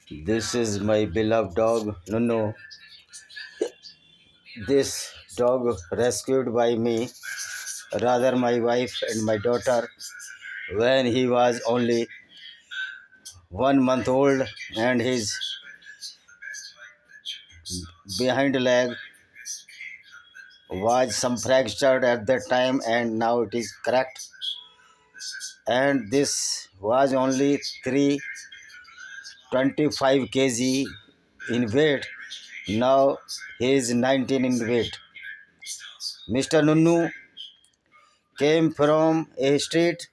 This is my beloved dog, Nunu. This dog rescued by me, rather my wife and my daughter, when he was only 1 month old and his behind leg was some fractured at that time and now it is correct. And this was only 325 kg in weight. Now he is 19 in weight. Mr. Nunu came from a street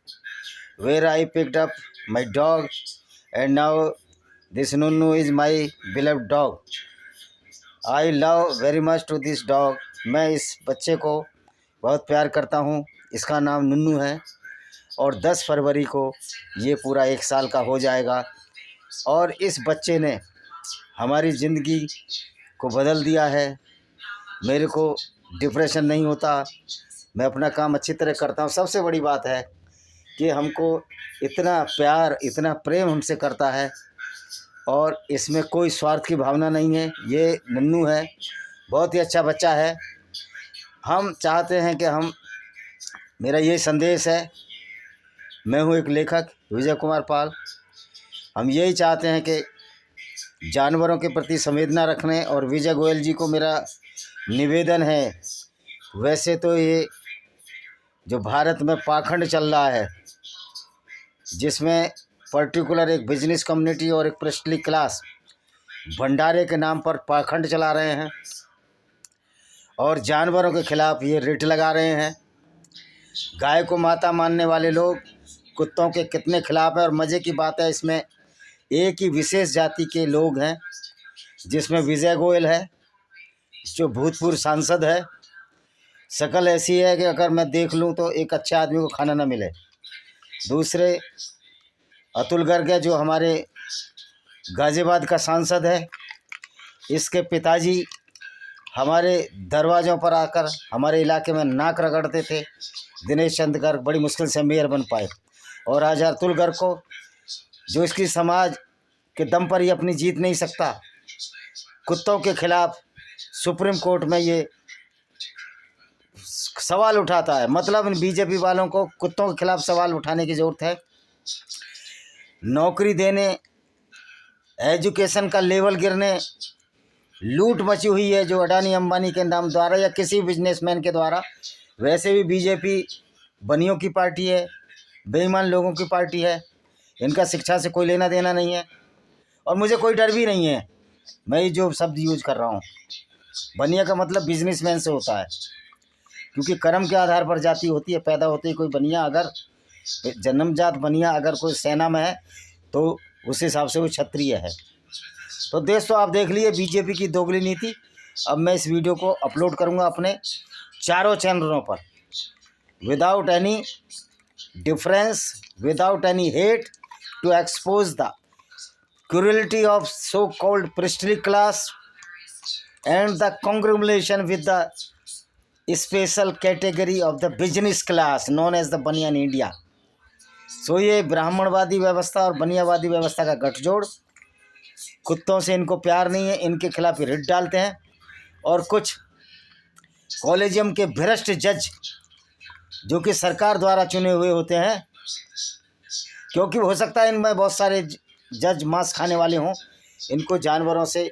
where I picked up my dog, and now this Nunu is my beloved dog. I love very much to this dog. मैं इस बच्चे को बहुत प्यार करता हूँ. इसका नाम नन्नू है और 10 फरवरी को ये पूरा 1 साल का हो जाएगा. और इस बच्चे ने हमारी ज़िंदगी को बदल दिया है. मेरे को डिप्रेशन नहीं होता. मैं अपना काम अच्छी तरह करता हूँ. सबसे बड़ी बात है कि हमको इतना प्यार, इतना प्रेम हमसे करता है और इसमें कोई स्वार्थ की भावना नहीं है. ये नन्नू है, बहुत ही अच्छा बच्चा है. हम चाहते हैं कि मेरा ये संदेश है. मैं हूँ एक लेखक विजय कुमार पाल. हम यही चाहते हैं कि जानवरों के प्रति संवेदना रखने. और विजय गोयल जी को मेरा निवेदन है, वैसे तो ये जो भारत में पाखंड चल रहा है, जिसमें पर्टिकुलर एक बिजनेस कम्युनिटी और एक प्रेस्टली क्लास भंडारे के नाम पर पाखंड चला रहे हैं और जानवरों के खिलाफ ये रिट लगा रहे हैं. गाय को माता मानने वाले लोग कुत्तों के कितने खिलाफ है. और मज़े की बात है, इसमें एक ही विशेष जाति के लोग हैं, जिसमें विजय गोयल है जो भूतपूर्व सांसद है. शक्ल ऐसी है कि अगर मैं देख लूं तो एक अच्छे आदमी को खाना ना मिले. दूसरे अतुल गर्ग है जो हमारे गाज़ियाबाद का सांसद है. इसके पिताजी हमारे दरवाज़ों पर आकर हमारे इलाके में नाक रगड़ते थे. दिनेश चंद्र गर्ग बड़ी मुश्किल से मेयर बन पाए. और आज अतुल गर्ग को, जो इसकी समाज के दम पर ही अपनी जीत नहीं सकता, कुत्तों के खिलाफ सुप्रीम कोर्ट में ये सवाल उठाता है. मतलब बीजेपी वालों को कुत्तों के खिलाफ सवाल उठाने की ज़रूरत है. नौकरी देने, एजुकेशन का लेवल गिरने, लूट मची हुई है जो अडानी अंबानी के नाम द्वारा या किसी बिजनेसमैन के द्वारा. वैसे भी बीजेपी बनियों की पार्टी है, बेईमान लोगों की पार्टी है. इनका शिक्षा से कोई लेना देना नहीं है और मुझे कोई डर भी नहीं है. मैं जो शब्द यूज कर रहा हूँ, बनिया का मतलब बिजनेसमैन से होता है, क्योंकि कर्म के आधार पर जाति होती है, पैदा होती है. कोई बनिया अगर जन्मजात बनिया अगर कोई सेना में है तो उस हिसाब से वो क्षत्रिय है. तो दोस्तों, आप देख लिए बीजेपी की दोगली नीति. अब मैं इस वीडियो को अपलोड करूंगा अपने चारों चैनलों पर, without any difference, without any hate, to expose the cruelty of so-called priestly class and the congratulation with the special category of the business class known as the बनिया in India. सो ये ब्राह्मणवादी व्यवस्था और बनियावादी व्यवस्था का गठजोड़. कुत्तों से इनको प्यार नहीं है, इनके खिलाफ रिट डालते हैं. और कुछ कॉलेजियम के भ्रष्ट जज जो कि सरकार द्वारा चुने हुए होते हैं, क्योंकि हो सकता है इनमें बहुत सारे जज मांस खाने वाले हों, इनको जानवरों से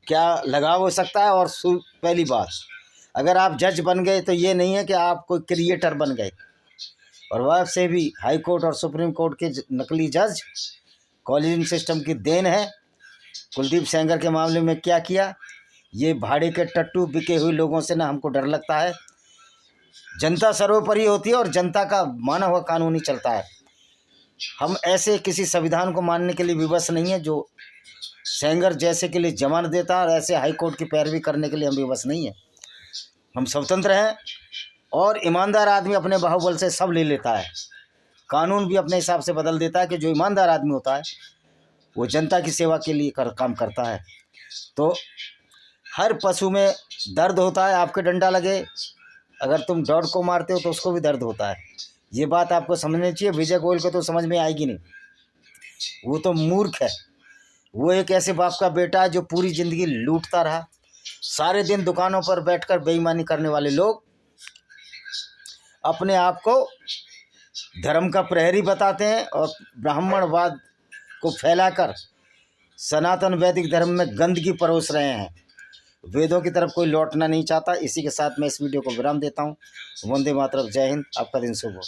क्या लगाव हो सकता है. और पहली बात, अगर आप जज बन गए तो ये नहीं है कि आप कोई क्रिएटर बन गए. और वह से भी हाई कोर्ट और सुप्रीम कोर्ट के नकली जज कॉलेजियम सिस्टम की देन है. कुलदीप सेंगर के मामले में क्या किया, ये भाड़े के टट्टू बिके हुए लोगों से ना हमको डर लगता है. जनता सर्वोपरि होती है और जनता का माना हुआ कानून ही चलता है. हम ऐसे किसी संविधान को मानने के लिए विवश नहीं है जो सेंगर जैसे के लिए जमानत देता है, और ऐसे हाई कोर्ट की पैरवी करने के लिए हम विवश नहीं है. हम स्वतंत्र हैं और ईमानदार आदमी अपने बाहुबल से सब ले लेता है. कानून भी अपने हिसाब से बदल देता है कि जो ईमानदार आदमी होता है वो जनता की सेवा के लिए काम करता है. तो हर पशु में दर्द होता है. आपके डंडा लगे, अगर तुम डॉग को मारते हो तो उसको भी दर्द होता है. ये बात आपको समझनी चाहिए. विजय गोयल को तो समझ में आएगी नहीं, वो तो मूर्ख है. वो एक ऐसे बाप का बेटा है जो पूरी जिंदगी लूटता रहा। सारे दिन दुकानों पर बैठकर बेईमानी करने वाले लोग अपने आप को धर्म का प्रहरी बताते हैं और ब्राह्मणवाद को फैलाकर सनातन वैदिक धर्म में गंदगी परोस रहे हैं। वेदों की तरफ कोई लौटना नहीं चाहता। इसी के साथ मैं इस वीडियो को विराम देता हूँ। वंदे मातरम। जय हिंद। आपका दिन शुभ हो।